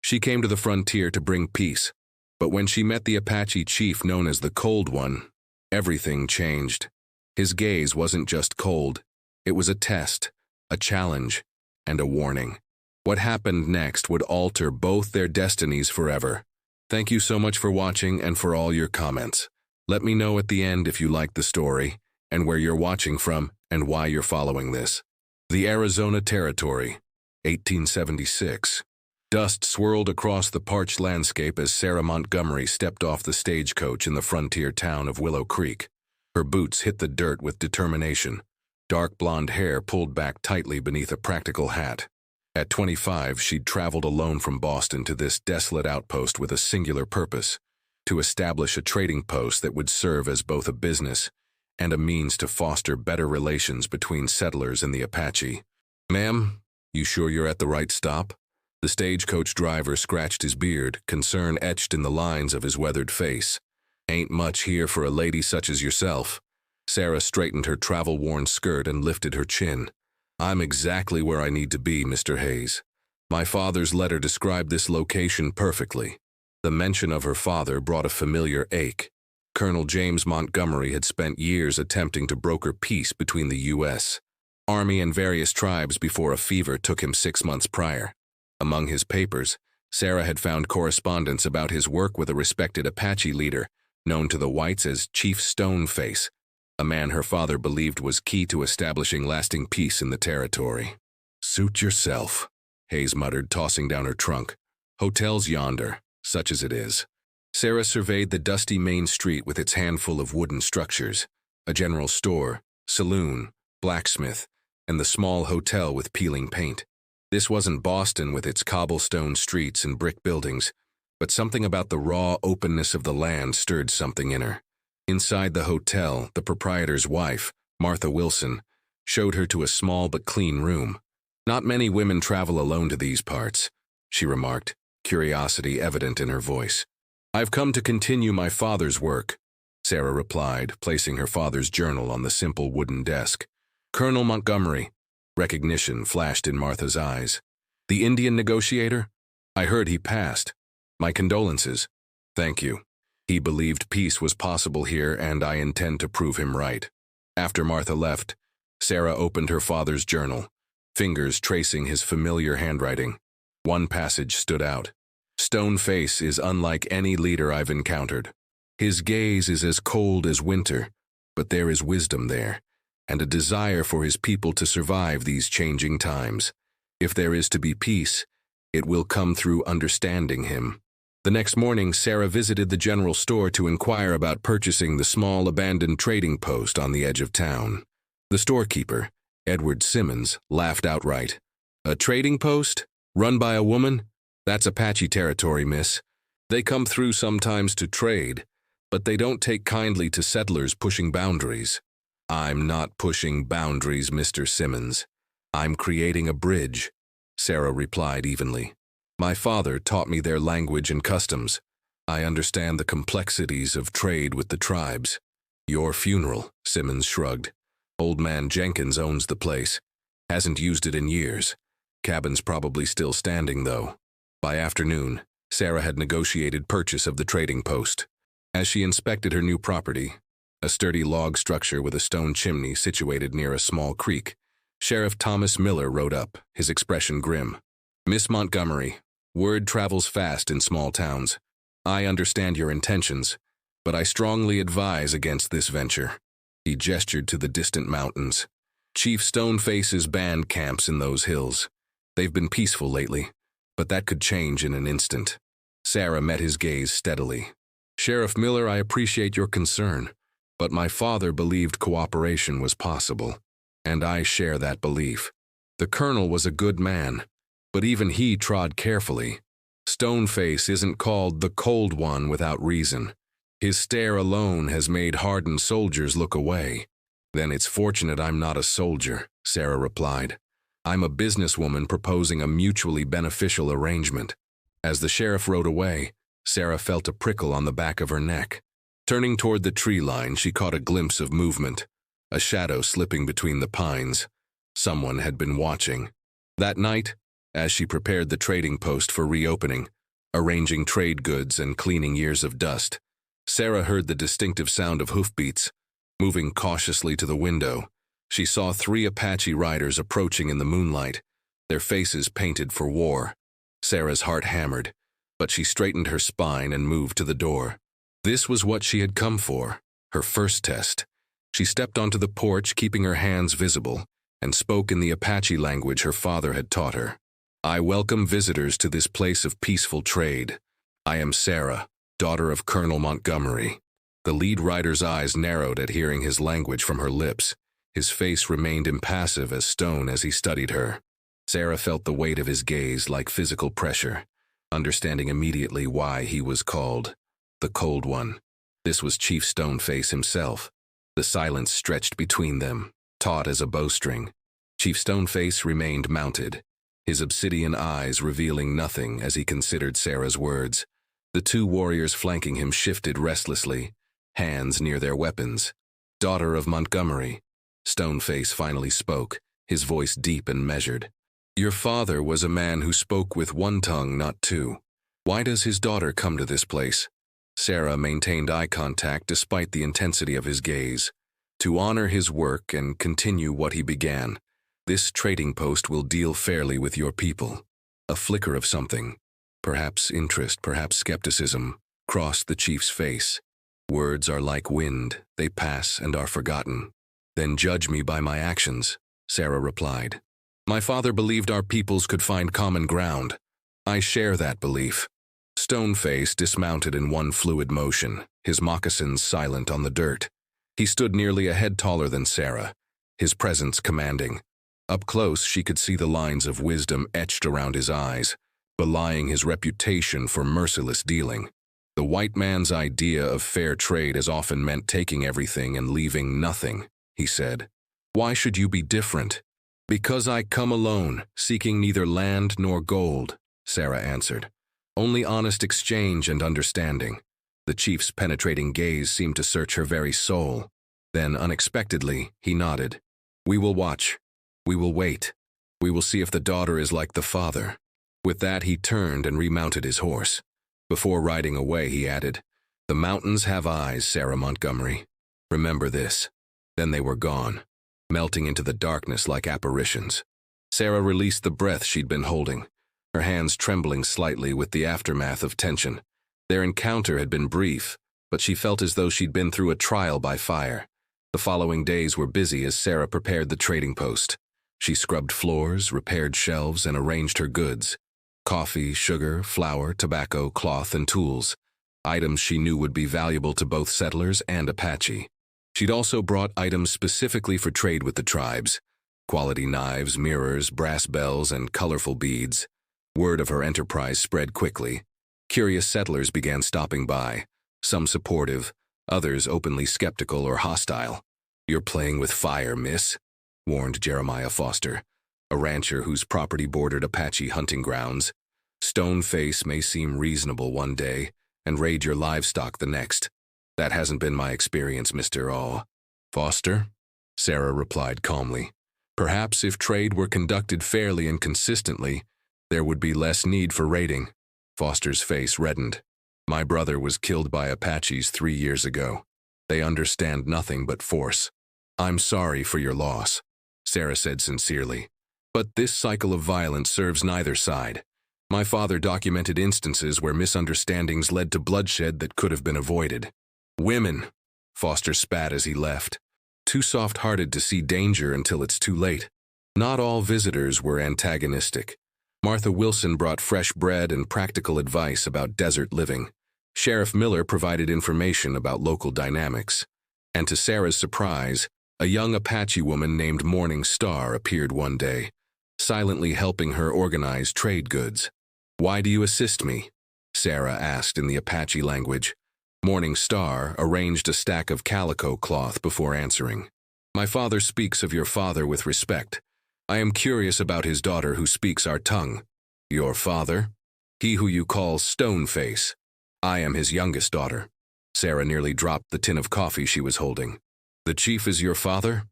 She came to the frontier to bring peace, but when she met the Apache chief known as the Cold One, everything changed. His gaze wasn't just cold, it was a test, a challenge, and a warning. What happened next would alter both their destinies forever. Thank you so much for watching and for all your comments. Let me know at the end if you liked the story, and where you're watching from, and why you're following this. The Arizona Territory, 1876. Dust swirled across the parched landscape as Sarah Montgomery stepped off the stagecoach in the frontier town of Willow Creek. Her boots hit the dirt with determination. Dark blonde hair pulled back tightly beneath a practical hat. At 25, she'd traveled alone from Boston to this desolate outpost with a singular purpose: to establish a trading post that would serve as both a business and a means to foster better relations between settlers and the Apache. "Ma'am, you sure you're at the right stop?" The stagecoach driver scratched his beard, concern etched in the lines of his weathered face. "Ain't much here for a lady such as yourself." Sarah straightened her travel-worn skirt and lifted her chin. "I'm exactly where I need to be, Mr. Hayes. My father's letter described this location perfectly." The mention of her father brought a familiar ache. Colonel James Montgomery had spent years attempting to broker peace between the U.S. Army and various tribes before a fever took him 6 months prior. Among his papers, Sarah had found correspondence about his work with a respected Apache leader, known to the whites as Chief Stoneface, a man her father believed was key to establishing lasting peace in the territory. "Suit yourself," Hayes muttered, tossing down her trunk. "Hotel's yonder, such as it is." Sarah surveyed the dusty main street with its handful of wooden structures: a general store, saloon, blacksmith, and the small hotel with peeling paint. This wasn't Boston with its cobblestone streets and brick buildings, but something about the raw openness of the land stirred something in her. Inside the hotel, the proprietor's wife, Martha Wilson, showed her to a small but clean room. "Not many women travel alone to these parts," she remarked, curiosity evident in her voice. "I've come to continue my father's work," Sarah replied, placing her father's journal on the simple wooden desk. "Colonel Montgomery." Recognition flashed in Martha's eyes. "The Indian negotiator? I heard he passed. My condolences." "Thank you. He believed peace was possible here, and I intend to prove him right." After Martha left, Sarah opened her father's journal, fingers tracing his familiar handwriting. One passage stood out. "Stoneface is unlike any leader I've encountered. His gaze is as cold as winter, but there is wisdom there, and a desire for his people to survive these changing times. If there is to be peace, it will come through understanding him." The next morning, Sarah visited the general store to inquire about purchasing the small abandoned trading post on the edge of town. The storekeeper, Edward Simmons, laughed outright. "A trading post? Run by a woman? That's Apache territory, miss. They come through sometimes to trade, but they don't take kindly to settlers pushing boundaries." "I'm not pushing boundaries, Mr. Simmons. I'm creating a bridge," Sarah replied evenly. "My father taught me their language and customs. I understand the complexities of trade with the tribes." "Your funeral," Simmons shrugged. "Old man Jenkins owns the place. Hasn't used it in years. Cabin's probably still standing, though." By afternoon, Sarah had negotiated purchase of the trading post. As she inspected her new property, a sturdy log structure with a stone chimney situated near a small creek, Sheriff Thomas Miller rode up, his expression grim. "Miss Montgomery, word travels fast in small towns. I understand your intentions, but I strongly advise against this venture." He gestured to the distant mountains. "Chief Stoneface's band camps in those hills. They've been peaceful lately, but that could change in an instant." Sarah met his gaze steadily. "Sheriff Miller, I appreciate your concern, but my father believed cooperation was possible, and I share that belief. The colonel was a good man, but even he trod carefully. Stoneface isn't called the Cold One without reason. His stare alone has made hardened soldiers look away." "Then it's fortunate I'm not a soldier," Sarah replied. "I'm a businesswoman proposing a mutually beneficial arrangement." As the sheriff rode away, Sarah felt a prickle on the back of her neck. Turning toward the tree line, she caught a glimpse of movement, a shadow slipping between the pines. Someone had been watching. That night, as she prepared the trading post for reopening, arranging trade goods and cleaning years of dust. Sarah heard the distinctive sound of hoofbeats. Moving cautiously to the window, she saw 3 Apache riders approaching in the moonlight, their faces painted for war. Sarah's heart hammered, but she straightened her spine and moved to the door. This was what she had come for, her first test. She stepped onto the porch, keeping her hands visible, and spoke in the Apache language her father had taught her. I welcome visitors to this place of peaceful trade. I am Sarah, daughter of Colonel Montgomery. The lead rider's eyes narrowed at hearing his language from her lips. His face remained impassive as stone as he studied her. Sarah felt the weight of his gaze like physical pressure, understanding immediately why he was called the Cold One. This was Chief Stoneface himself. The silence stretched between them, taut as a bowstring. Chief Stoneface remained mounted, his obsidian eyes revealing nothing as he considered Sarah's words. The 2 warriors flanking him shifted restlessly, hands near their weapons. Daughter of Montgomery, Stoneface finally spoke, his voice deep and measured. Your father was a man who spoke with 1 tongue, not 2. Why does his daughter come to this place? Sarah maintained eye contact despite the intensity of his gaze. To honor his work and continue what he began, this trading post will deal fairly with your people. A flicker of something, perhaps interest, perhaps skepticism, crossed the chief's face. Words are like wind, they pass and are forgotten. Then judge me by my actions, Sarah replied. My father believed our peoples could find common ground. I share that belief. Stoneface dismounted in one fluid motion, his moccasins silent on the dirt. He stood nearly a head taller than Sarah, his presence commanding. Up close, she could see the lines of wisdom etched around his eyes, belying his reputation for merciless dealing. The white man's idea of fair trade has often meant taking everything and leaving nothing, he said. Why should you be different? Because I come alone, seeking neither land nor gold, Sarah answered. Only honest exchange and understanding. The chief's penetrating gaze seemed to search her very soul. Then, unexpectedly, he nodded. We will watch. We will wait. We will see if the daughter is like the father. With that, he turned and remounted his horse. Before riding away, he added, The mountains have eyes, Sarah Montgomery. Remember this. Then they were gone, melting into the darkness like apparitions. Sarah released the breath she'd been holding, her hands trembling slightly with the aftermath of tension. Their encounter had been brief, but she felt as though she'd been through a trial by fire. The following days were busy as Sarah prepared the trading post. She scrubbed floors, repaired shelves, and arranged her goods. Coffee, sugar, flour, tobacco, cloth, and tools. Items she knew would be valuable to both settlers and Apache. She'd also brought items specifically for trade with the tribes. Quality knives, mirrors, brass bells, and colorful beads. Word of her enterprise spread quickly. Curious settlers began stopping by, some supportive, others openly skeptical or hostile. You're playing with fire, miss, warned Jeremiah Foster, a rancher whose property bordered Apache hunting grounds. Stoneface may seem reasonable one day and raid your livestock the next. That hasn't been my experience, Mr. Foster, Sarah replied calmly. Perhaps if trade were conducted fairly and consistently, there would be less need for raiding. Foster's face reddened. My brother was killed by Apaches 3 years ago. They understand nothing but force. I'm sorry for your loss, Sarah said sincerely. But this cycle of violence serves neither side. My father documented instances where misunderstandings led to bloodshed that could have been avoided. Women, Foster spat as he left. Too soft-hearted to see danger until it's too late. Not all visitors were antagonistic. Martha Wilson brought fresh bread and practical advice about desert living. Sheriff Miller provided information about local dynamics. And to Sarah's surprise, a young Apache woman named Morning Star appeared one day, silently helping her organize trade goods. Why do you assist me? Sarah asked in the Apache language. Morning Star arranged a stack of calico cloth before answering. My father speaks of your father with respect. I am curious about his daughter who speaks our tongue. Your father? He who you call Stoneface. I am his youngest daughter. Sarah nearly dropped the tin of coffee she was holding. The chief is your father?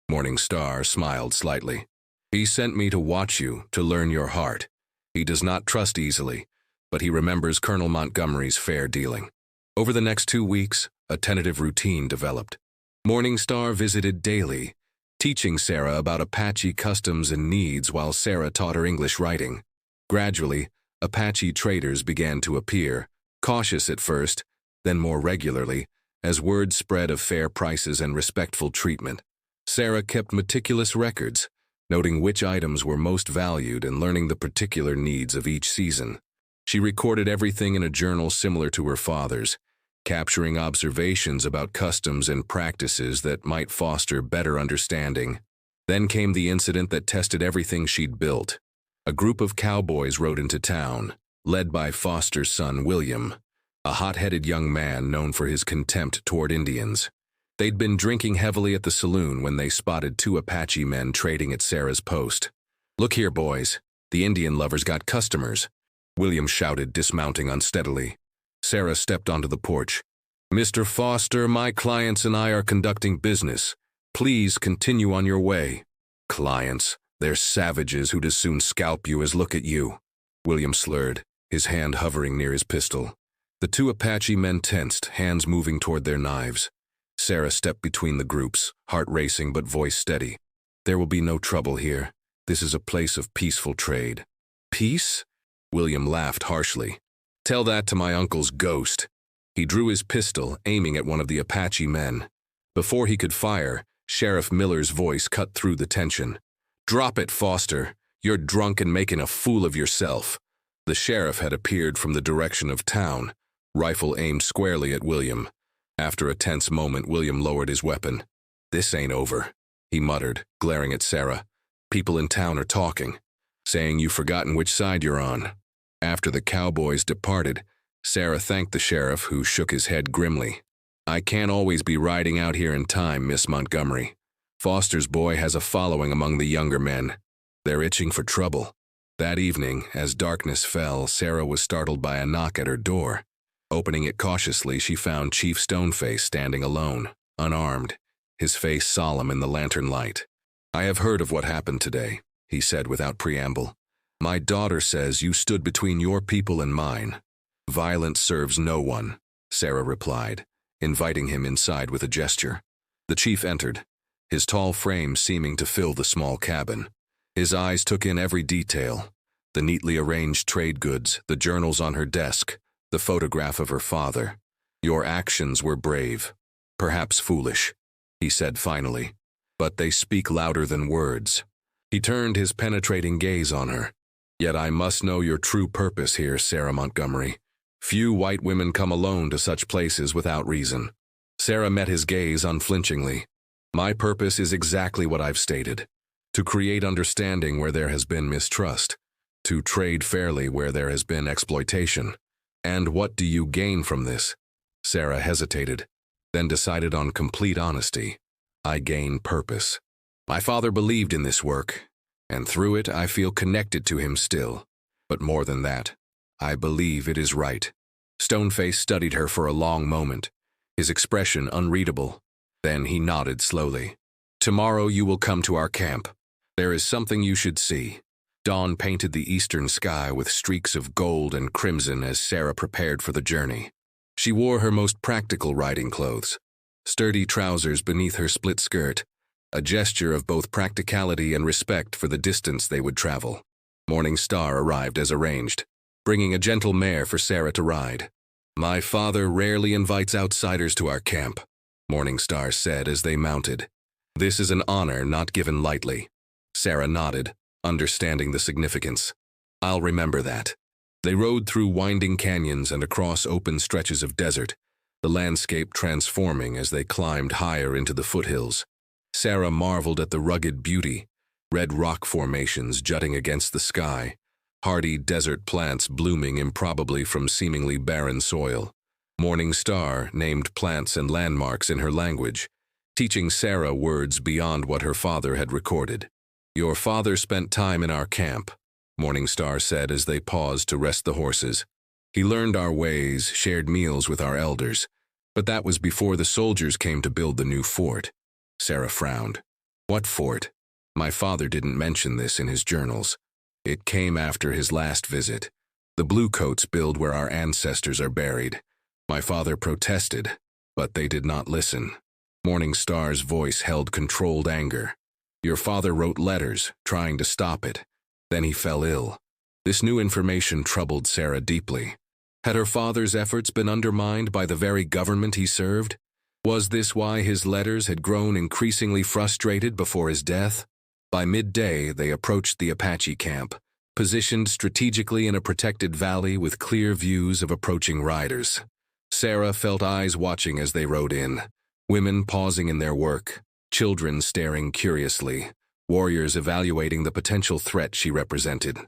Morning Star smiled slightly. He sent me to watch you, to learn your heart. He does not trust easily, but he remembers Colonel Montgomery's fair dealing. Over the next 2 weeks, a tentative routine developed. Morningstar visited daily, teaching Sarah about Apache customs and needs while Sarah taught her English writing. Gradually, Apache traders began to appear, cautious at first, then more regularly, as word spread of fair prices and respectful treatment. Sarah kept meticulous records, noting which items were most valued and learning the particular needs of each season. She recorded everything in a journal similar to her father's, capturing observations about customs and practices that might foster better understanding. Then came the incident that tested everything she'd built. A group of cowboys rode into town, led by Foster's son William, a hot-headed young man known for his contempt toward Indians. They'd been drinking heavily at the saloon when they spotted 2 Apache men trading at Sarah's post. "Look here, boys. The Indian lovers got customers," William shouted, dismounting unsteadily. Sarah stepped onto the porch. "Mr. Foster, my clients and I are conducting business. Please continue on your way." "Clients? They're savages who'd as soon scalp you as look at you," William slurred, his hand hovering near his pistol. The 2 Apache men tensed, hands moving toward their knives. Sarah stepped between the groups, heart racing but voice steady. "There will be no trouble here. This is a place of peaceful trade." "Peace?" William laughed harshly. "Tell that to my uncle's ghost." He drew his pistol, aiming at one of the Apache men. Before he could fire, Sheriff Miller's voice cut through the tension. "Drop it, Foster. You're drunk and making a fool of yourself." The sheriff had appeared from the direction of town, rifle aimed squarely at William. After a tense moment, William lowered his weapon. "This ain't over," he muttered, glaring at Sarah. "People in town are talking, saying you've forgotten which side you're on." After the cowboys departed, Sarah thanked the sheriff, who shook his head grimly. "I can't always be riding out here in time, Miss Montgomery. Foster's boy has a following among the younger men. They're itching for trouble." That evening, as darkness fell, Sarah was startled by a knock at her door. Opening it cautiously, she found Chief Stoneface standing alone, unarmed, his face solemn in the lantern light. "I have heard of what happened today," he said without preamble. "My daughter says you stood between your people and mine." "Violence serves no one," Sarah replied, inviting him inside with a gesture. The chief entered, his tall frame seeming to fill the small cabin. His eyes took in every detail: the neatly arranged trade goods, the journals on her desk, the photograph of her father. "Your actions were brave, perhaps foolish," he said finally, "but they speak louder than words." He turned his penetrating gaze on her. "Yet I must know your true purpose here, Sarah Montgomery. Few white women come alone to such places without reason." Sarah met his gaze unflinchingly. "My purpose is exactly what I've stated: to create understanding where there has been mistrust, to trade fairly where there has been exploitation." "And what do you gain from this?" Sarah hesitated, then decided on complete honesty. "I gain purpose. My father believed in this work, and through it I feel connected to him still. But more than that, I believe it is right." Stoneface studied her for a long moment, his expression unreadable. Then he nodded slowly. "Tomorrow you will come to our camp. There is something you should see." Dawn painted the eastern sky with streaks of gold and crimson as Sarah prepared for the journey. She wore her most practical riding clothes, sturdy trousers beneath her split skirt, a gesture of both practicality and respect for the distance they would travel. Morning Star arrived as arranged, bringing a gentle mare for Sarah to ride. "My father rarely invites outsiders to our camp," Morning Star said as they mounted. "This is an honor not given lightly." Sarah nodded, understanding the significance. "I'll remember that." They rode through winding canyons and across open stretches of desert, the landscape transforming as they climbed higher into the foothills. Sarah marveled at the rugged beauty: red rock formations jutting against the sky, hardy desert plants blooming improbably from seemingly barren soil. Morning Star named plants and landmarks in her language, teaching Sarah words beyond what her father had recorded. "Your father spent time in our camp," Morning Star said as they paused to rest the horses. "He learned our ways, shared meals with our elders, but that was before the soldiers came to build the new fort." Sarah frowned. "What fort? My father didn't mention this in his journals." It came after his last visit. The Bluecoats build where our ancestors are buried. My father protested, but they did not listen. Morning Star's voice held controlled anger. Your father wrote letters, trying to stop it. Then he fell ill. This new information troubled Sarah deeply. Had her father's efforts been undermined by the very government he served? Was this why his letters had grown increasingly frustrated before his death? By midday, they approached the Apache camp, positioned strategically in a protected valley with clear views of approaching riders. Sarah felt eyes watching as they rode in, women pausing in their work, children staring curiously, warriors evaluating the potential threat she represented.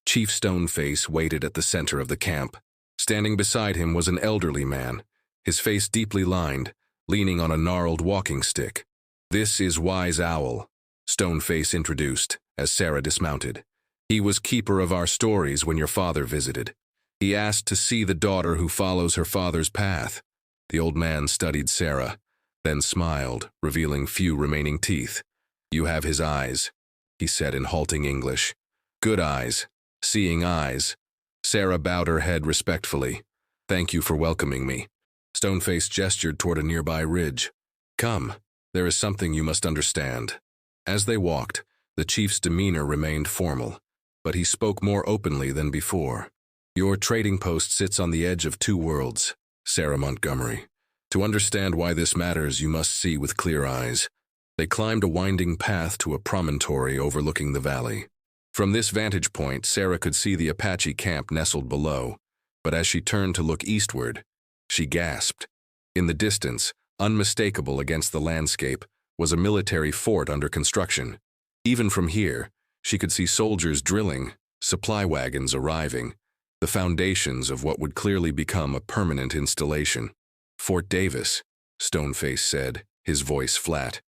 Chief Stoneface waited at the center of the camp. Standing beside him was an elderly man, his face deeply lined, leaning on a gnarled walking stick. This is Wise Owl, Stoneface introduced, as Sarah dismounted. He was keeper of our stories when your father visited. He asked to see the daughter who follows her father's path. The old man studied Sarah, then smiled, revealing few remaining teeth. You have his eyes, he said in halting English. Good eyes, seeing eyes. Sarah bowed her head respectfully. Thank you for welcoming me. Stoneface gestured toward a nearby ridge. Come, there is something you must understand. As they walked, the chief's demeanor remained formal, but he spoke more openly than before. Your trading post sits on the edge of two worlds, Sarah Montgomery. To understand why this matters, you must see with clear eyes. They climbed a winding path to a promontory overlooking the valley. From this vantage point, Sarah could see the Apache camp nestled below, but as she turned to look eastward, she gasped. In the distance, unmistakable against the landscape, was a military fort under construction. Even from here, she could see soldiers drilling, supply wagons arriving, the foundations of what would clearly become a permanent installation. Fort Davis, Stoneface said, his voice flat,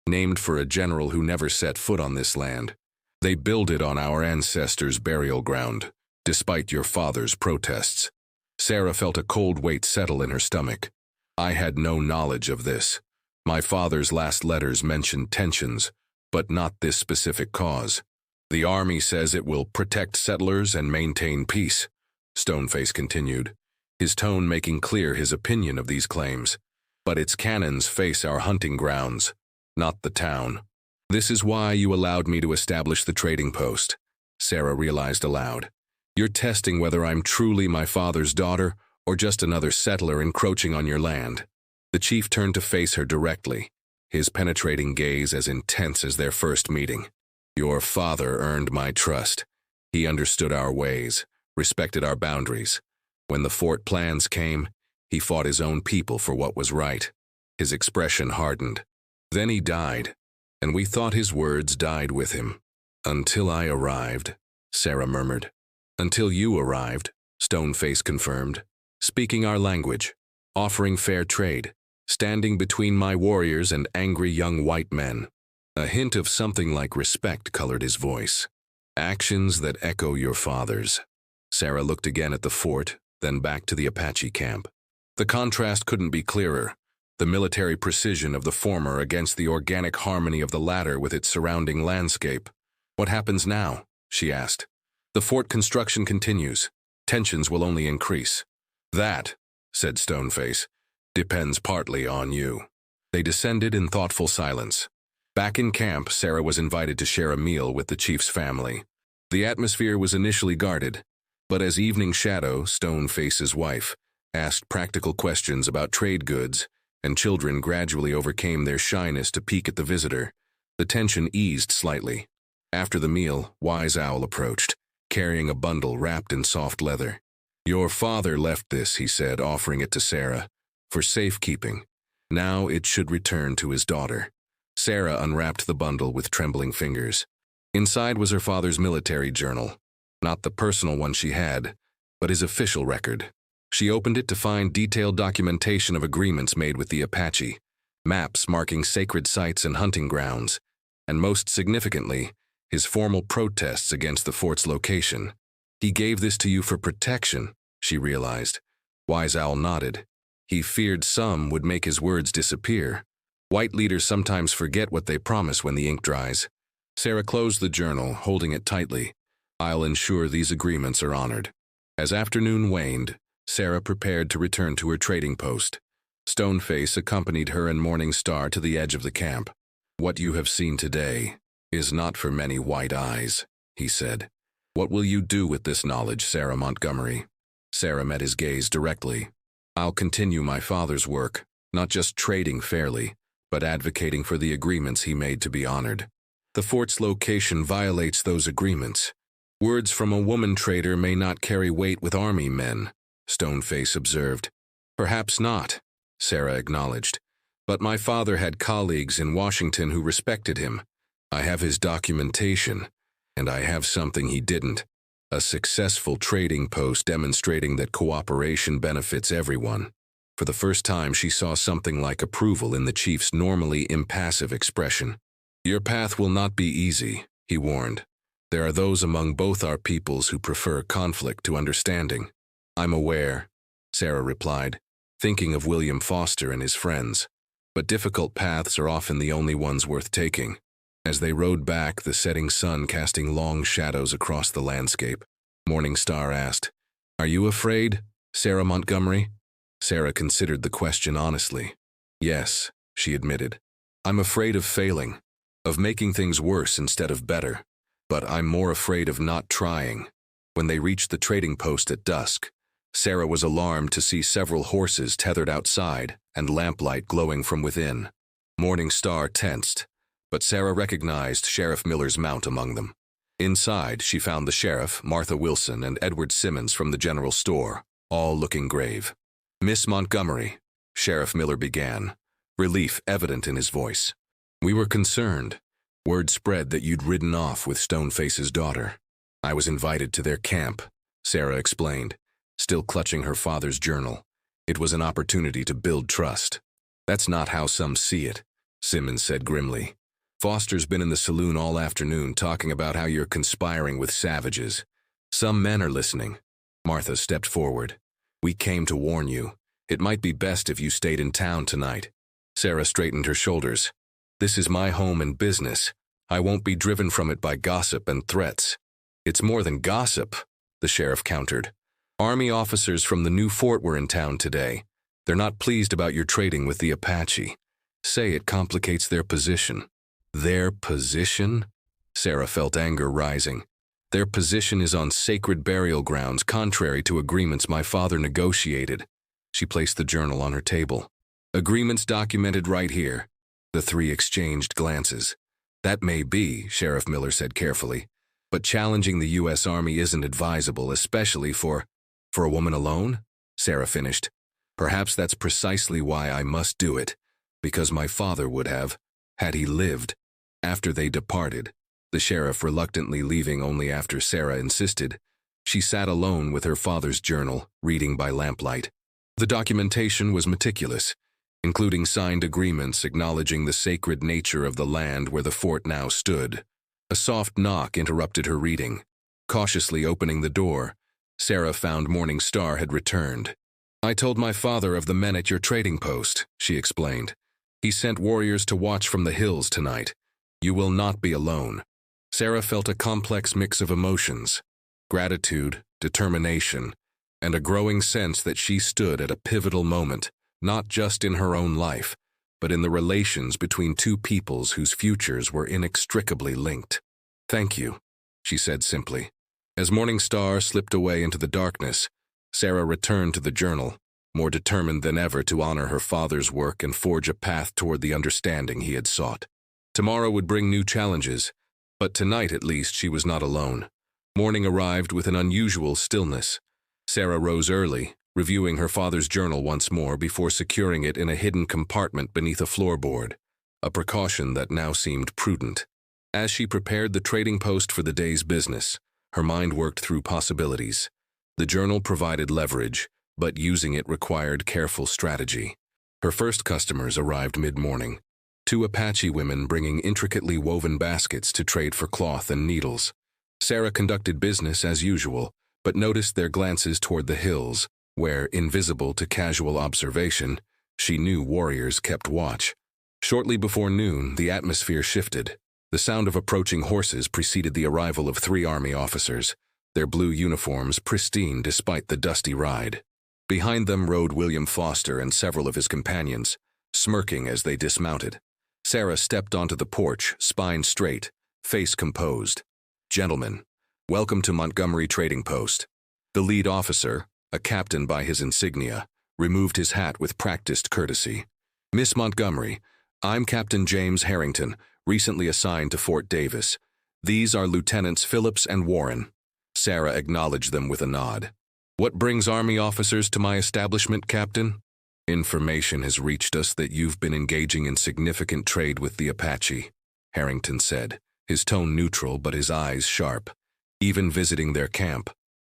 named for a general who never set foot on this land. They built it on our ancestors' burial ground, despite your father's protests. Sarah felt a cold weight settle in her stomach. I had no knowledge of this. My father's last letters mentioned tensions, but not this specific cause. The army says it will protect settlers and maintain peace, Stoneface continued, his tone making clear his opinion of these claims. But its cannons face our hunting grounds, not the town. This is why you allowed me to establish the trading post, Sarah realized aloud. You're testing whether I'm truly my father's daughter or just another settler encroaching on your land. The chief turned to face her directly, his penetrating gaze as intense as their first meeting. Your father earned my trust. He understood our ways, respected our boundaries. When the fort plans came, he fought his own people for what was right. His expression hardened. Then he died, and we thought his words died with him. Until I arrived, Sarah murmured. Until you arrived, Stoneface confirmed, speaking our language, offering fair trade, standing between my warriors and angry young white men. A hint of something like respect colored his voice. Actions that echo your father's. Sarah looked again at the fort, then back to the Apache camp. The contrast couldn't be clearer. The military precision of the former against the organic harmony of the latter with its surrounding landscape. What happens now? She asked. The fort construction continues. Tensions will only increase. That, said Stoneface, depends partly on you. They descended in thoughtful silence. Back in camp, Sarah was invited to share a meal with the chief's family. The atmosphere was initially guarded, but as Evening Shadow, Stoneface's wife, asked practical questions about trade goods, and children gradually overcame their shyness to peek at the visitor, the tension eased slightly. After the meal, Wise Owl approached, carrying a bundle wrapped in soft leather. Your father left this, he said, offering it to Sarah, for safekeeping. Now it should return to his daughter. Sarah unwrapped the bundle with trembling fingers. Inside was her father's military journal, not the personal one she had, but his official record. She opened it to find detailed documentation of agreements made with the Apache, maps marking sacred sites and hunting grounds, and most significantly, his formal protests against the fort's location. He gave this to you for protection, she realized. Wise Owl nodded. He feared some would make his words disappear. White leaders sometimes forget what they promise when the ink dries. Sarah closed the journal, holding it tightly. I'll ensure these agreements are honored. As afternoon waned, Sarah prepared to return to her trading post. Stoneface accompanied her and Morning Star to the edge of the camp. "What you have seen today is not for many white eyes," he said. "What will you do with this knowledge, Sarah Montgomery?" Sarah met his gaze directly. "I'll continue my father's work, not just trading fairly, but advocating for the agreements he made to be honored. The fort's location violates those agreements. Words from a woman trader may not carry weight with army men," Stoneface observed. "Perhaps not," Sarah acknowledged. "But my father had colleagues in Washington who respected him. I have his documentation, and I have something he didn't. A successful trading post demonstrating that cooperation benefits everyone." For the first time, she saw something like approval in the chief's normally impassive expression. "Your path will not be easy," he warned. "There are those among both our peoples who prefer conflict to understanding." "I'm aware," Sarah replied, thinking of William Foster and his friends. "But difficult paths are often the only ones worth taking." As they rode back, the setting sun casting long shadows across the landscape, Morning Star asked, "Are you afraid, Sarah Montgomery?" Sarah considered the question honestly. "Yes," she admitted. "I'm afraid of failing, of making things worse instead of better. But I'm more afraid of not trying." When they reached the trading post at dusk, Sarah was alarmed to see several horses tethered outside and lamplight glowing from within. Morning Star tensed, but Sarah recognized Sheriff Miller's mount among them. Inside, she found the sheriff, Martha Wilson, and Edward Simmons from the general store, all looking grave. "Miss Montgomery," Sheriff Miller began, relief evident in his voice. "We were concerned. Word spread that you'd ridden off with Stoneface's daughter. I was invited to their camp," Sarah explained, still clutching her father's journal. "It was an opportunity to build trust." "That's not how some see it," Simmons said grimly. "Foster's been in the saloon all afternoon talking about how you're conspiring with savages. Some men are listening." Martha stepped forward. "We came to warn you. It might be best if you stayed in town tonight." Sarah straightened her shoulders. "This is my home and business. I won't be driven from it by gossip and threats." "It's more than gossip," the sheriff countered. "Army officers from the new fort were in town today. They're not pleased about your trading with the Apache. Say it complicates their position." "Their position?" Sarah felt anger rising. "Their position is on sacred burial grounds, contrary to agreements my father negotiated." She placed the journal on her table. "Agreements documented right here." The three exchanged glances. "That may be," Sheriff Miller said carefully, "but challenging the U.S. Army isn't advisable, especially for a woman alone," Sarah finished. "Perhaps that's precisely why I must do it, because my father would have, had he lived." After they departed, the sheriff reluctantly leaving only after Sarah insisted, she sat alone with her father's journal, reading by lamplight. The documentation was meticulous, including signed agreements acknowledging the sacred nature of the land where the fort now stood. A soft knock interrupted her reading. Cautiously opening the door, Sarah found Morning Star had returned. "I told my father of the men at your trading post," she explained. "He sent warriors to watch from the hills tonight. You will not be alone." Sarah felt a complex mix of emotions: gratitude, determination, and a growing sense that she stood at a pivotal moment, not just in her own life, but in the relations between two peoples whose futures were inextricably linked. "Thank you," she said simply. As Morning Star slipped away into the darkness, Sarah returned to the journal, more determined than ever to honor her father's work and forge a path toward the understanding he had sought. Tomorrow would bring new challenges, but tonight at least she was not alone. Morning arrived with an unusual stillness. Sarah rose early, reviewing her father's journal once more before securing it in a hidden compartment beneath a floorboard, a precaution that now seemed prudent. As she prepared the trading post for the day's business, her mind worked through possibilities. The journal provided leverage, but using it required careful strategy. Her first customers arrived mid-morning, two Apache women bringing intricately woven baskets to trade for cloth and needles. Sarah conducted business as usual, but noticed their glances toward the hills, where, invisible to casual observation, she knew warriors kept watch. Shortly before noon, the atmosphere shifted. The sound of approaching horses preceded the arrival of 3 Army officers, their blue uniforms pristine despite the dusty ride. Behind them rode William Foster and several of his companions, smirking as they dismounted. Sarah stepped onto the porch, spine straight, face composed. "Gentlemen, welcome to Montgomery Trading Post." The lead officer, a captain by his insignia, removed his hat with practiced courtesy. "Miss Montgomery, I'm Captain James Harrington, recently assigned to Fort Davis. These are Lieutenants Phillips and Warren." Sarah acknowledged them with a nod. "What brings Army officers to my establishment, Captain?" "Information has reached us that you've been engaging in significant trade with the Apache," Harrington said, his tone neutral but his eyes sharp. "Even visiting their camp."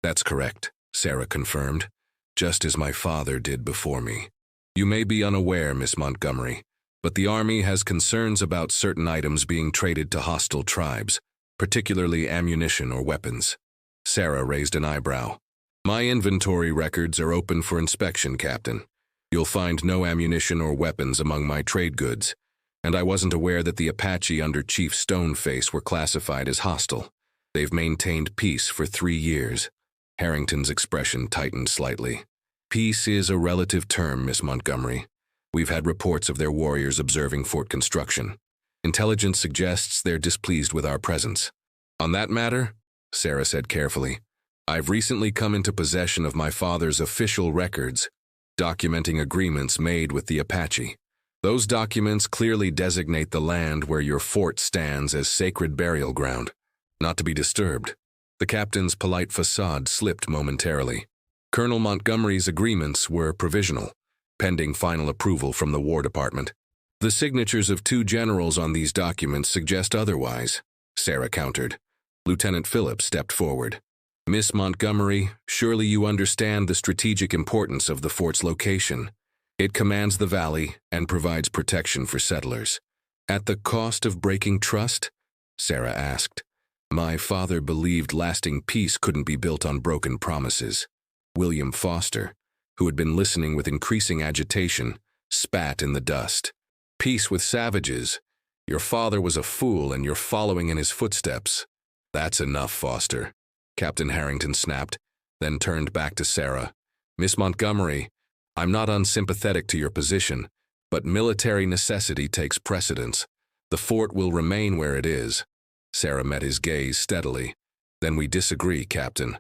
"That's correct," Sarah confirmed, "just as my father did before me. You may be unaware, Miss Montgomery, but the Army has concerns about certain items being traded to hostile tribes, particularly ammunition or weapons." Sarah raised an eyebrow. "My inventory records are open for inspection, Captain. You'll find no ammunition or weapons among my trade goods, and I wasn't aware that the Apache under Chief Stoneface were classified as hostile. They've maintained peace for 3 years. Harrington's expression tightened slightly. "Peace is a relative term, Miss Montgomery. We've had reports of their warriors observing fort construction. Intelligence suggests they're displeased with our presence. On that matter," Sarah said carefully, "I've recently come into possession of my father's official records, documenting agreements made with the Apache. Those documents clearly designate the land where your fort stands as sacred burial ground, not to be disturbed." The captain's polite facade slipped momentarily. Colonel Montgomery's agreements were provisional, pending final approval from the War Department. "The signatures of 2 generals on these documents suggest otherwise," Sarah countered. Lieutenant Phillips stepped forward. "Miss Montgomery, surely you understand the strategic importance of the fort's location. It commands the valley and provides protection for settlers." "At the cost of breaking trust?" Sarah asked. "My father believed lasting peace couldn't be built on broken promises." William Foster, who had been listening with increasing agitation, spat in the dust. "Peace with savages? Your father was a fool and you're following in his footsteps." "That's enough, Foster," Captain Harrington snapped, then turned back to Sarah. "Miss Montgomery, I'm not unsympathetic to your position, but military necessity takes precedence. The fort will remain where it is." Sarah met his gaze steadily. "Then we disagree, Captain.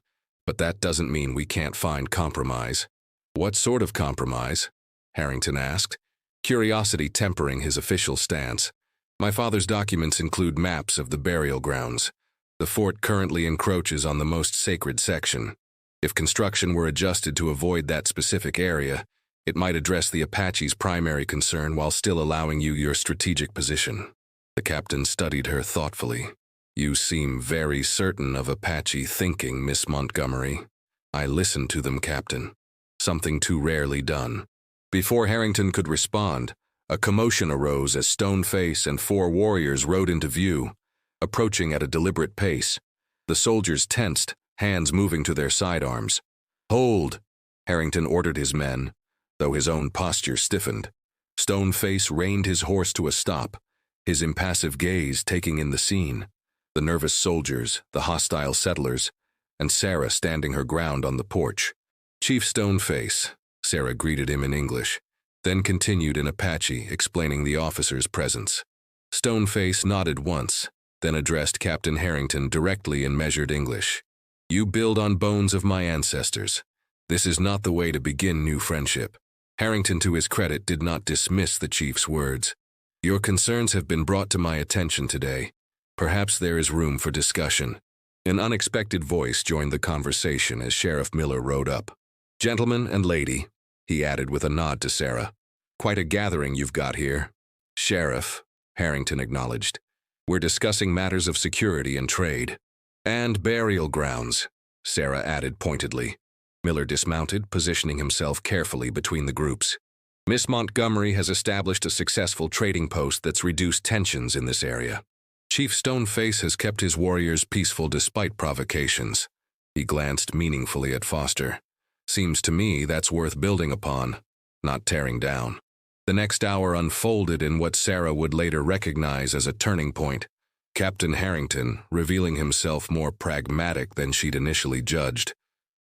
But that doesn't mean we can't find compromise." "What sort of compromise?" Harrington asked, curiosity tempering his official stance. "My father's documents include maps of the burial grounds. The fort currently encroaches on the most sacred section. If construction were adjusted to avoid that specific area, it might address the Apache's primary concern while still allowing you your strategic position." The captain studied her thoughtfully. "You seem very certain of Apache thinking, Miss Montgomery." "I listened to them, Captain. Something too rarely done." Before Harrington could respond, a commotion arose as Stoneface and 4 warriors rode into view, approaching at a deliberate pace. The soldiers tensed, hands moving to their sidearms. "Hold!" Harrington ordered his men, though his own posture stiffened. Stoneface reined his horse to a stop, his impassive gaze taking in the scene. The nervous soldiers, the hostile settlers, and Sarah standing her ground on the porch. "Chief Stoneface," Sarah greeted him in English, then continued in Apache, explaining the officer's presence. Stoneface nodded once, then addressed Captain Harrington directly in measured English. "You build on bones of my ancestors. This is not the way to begin new friendship." Harrington, to his credit, did not dismiss the chief's words. "Your concerns have been brought to my attention today. Perhaps there is room for discussion." An unexpected voice joined the conversation as Sheriff Miller rode up. "Gentleman and lady," he added with a nod to Sarah. "Quite a gathering you've got here." "Sheriff," Harrington acknowledged. "We're discussing matters of security and trade." "And burial grounds," Sarah added pointedly. Miller dismounted, positioning himself carefully between the groups. "Miss Montgomery has established a successful trading post that's reduced tensions in this area. Chief Stoneface has kept his warriors peaceful despite provocations." He glanced meaningfully at Foster. "Seems to me that's worth building upon, not tearing down." The next hour unfolded in what Sarah would later recognize as a turning point. Captain Harrington, revealing himself more pragmatic than she'd initially judged,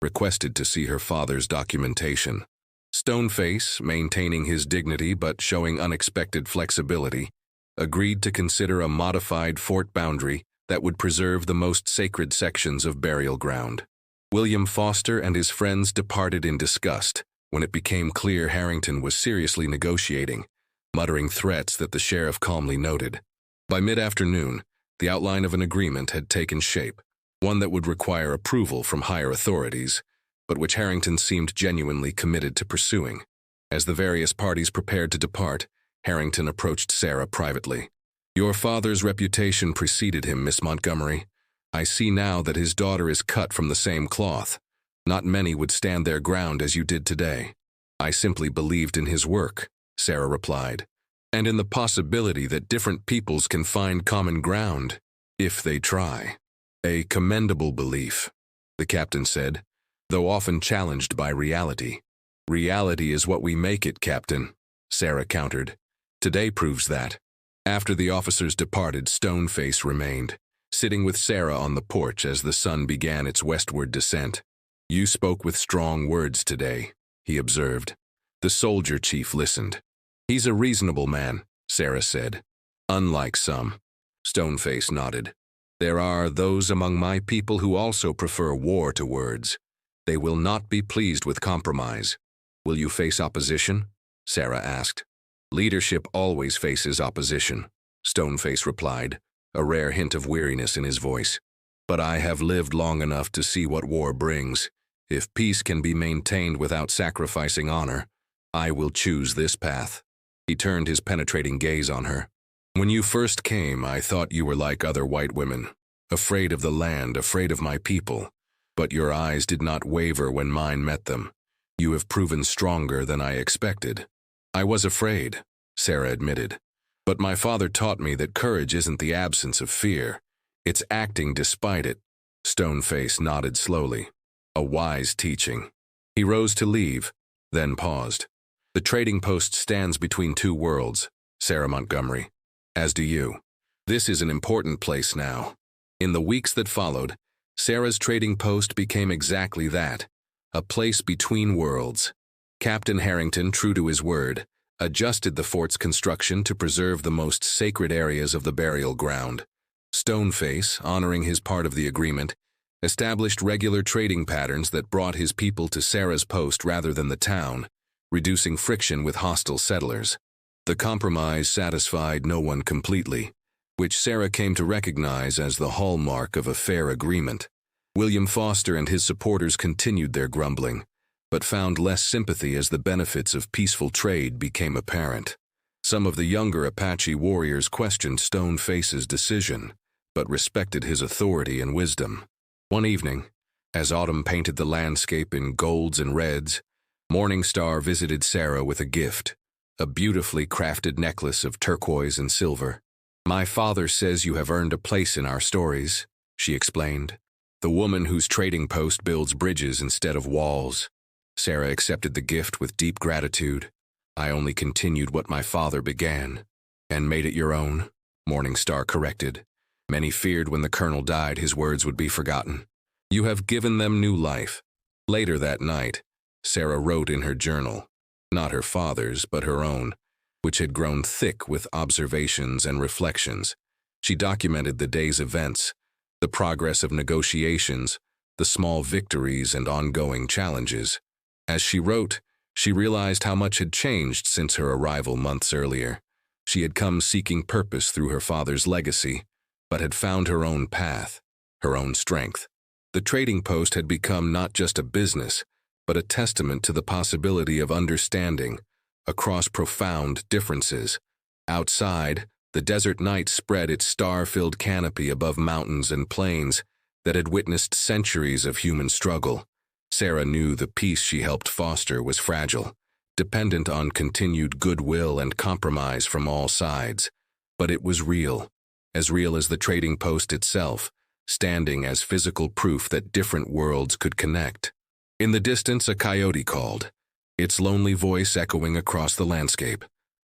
requested to see her father's documentation. Stoneface, maintaining his dignity but showing unexpected flexibility, agreed to consider a modified fort boundary that would preserve the most sacred sections of burial ground. William Foster and his friends departed in disgust when it became clear Harrington was seriously negotiating, muttering threats that the sheriff calmly noted. By mid-afternoon, the outline of an agreement had taken shape, one that would require approval from higher authorities, but which Harrington seemed genuinely committed to pursuing. As the various parties prepared to depart, Harrington approached Sarah privately. "Your father's reputation preceded him, Miss Montgomery. I see now that his daughter is cut from the same cloth. Not many would stand their ground as you did today." "I simply believed in his work," Sarah replied, "and in the possibility that different peoples can find common ground, if they try." "A commendable belief," the captain said, though often challenged by reality. "Reality is what we make it, Captain," Sarah countered. "Today proves that." After the officers departed, Stoneface remained, sitting with Sarah on the porch as the sun began its westward descent. "You spoke with strong words today," he observed. The soldier chief listened. "He's a reasonable man," Sarah said. "Unlike some." Stoneface nodded. "There are those among my people who also prefer war to words. They will not be pleased with compromise." "Will you face opposition?" Sarah asked. "Leadership always faces opposition," Stoneface replied, a rare hint of weariness in his voice. "But I have lived long enough to see what war brings. If peace can be maintained without sacrificing honor, I will choose this path." He turned his penetrating gaze on her. "When you first came, I thought you were like other white women, afraid of the land, afraid of my people. But your eyes did not waver when mine met them. You have proven stronger than I expected." "I was afraid," Sarah admitted. "But my father taught me that courage isn't the absence of fear. It's acting despite it." Stoneface nodded slowly. A wise teaching. He rose to leave, then paused. "The trading post stands between two worlds, Sarah Montgomery. As do you. This is an important place now." In the weeks that followed, Sarah's trading post became exactly that, a place between worlds. Captain Harrington, true to his word, adjusted the fort's construction to preserve the most sacred areas of the burial ground. Stoneface, honoring his part of the agreement, established regular trading patterns that brought his people to Sarah's post rather than the town, reducing friction with hostile settlers. The compromise satisfied no one completely, which Sarah came to recognize as the hallmark of a fair agreement. William Foster and his supporters continued their grumbling, but found less sympathy as the benefits of peaceful trade became apparent. Some of the younger Apache warriors questioned Stoneface's decision, but respected his authority and wisdom. One evening, as autumn painted the landscape in golds and reds, Morningstar visited Sarah with a gift, a beautifully crafted necklace of turquoise and silver. "My father says you have earned a place in our stories," she explained. "The woman whose trading post builds bridges instead of walls." Sarah accepted the gift with deep gratitude. "I only continued what my father began." "And made it your own," Morningstar corrected. Many feared when the colonel died his words would be forgotten. "You have given them new life." Later that night, Sarah wrote in her journal, not her father's, but her own, which had grown thick with observations and reflections. She documented the day's events, the progress of negotiations, the small victories and ongoing challenges. As she wrote, she realized how much had changed since her arrival months earlier. She had come seeking purpose through her father's legacy, but had found her own path, her own strength. The trading post had become not just a business, but a testament to the possibility of understanding across profound differences. Outside, the desert night spread its star-filled canopy above mountains and plains that had witnessed centuries of human struggle. Sarah knew the peace she helped foster was fragile, dependent on continued goodwill and compromise from all sides. But it was real as the trading post itself, standing as physical proof that different worlds could connect. In the distance, a coyote called, its lonely voice echoing across the landscape.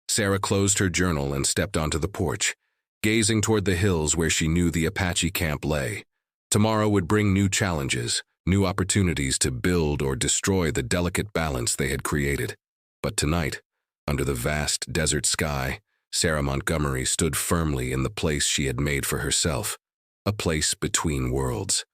Sarah closed her journal and stepped onto the porch, gazing toward the hills where she knew the Apache camp lay. Tomorrow would bring new challenges, new opportunities to build or destroy the delicate balance they had created. But tonight, under the vast desert sky, Sarah Montgomery stood firmly in the place she had made for herself, a place between worlds.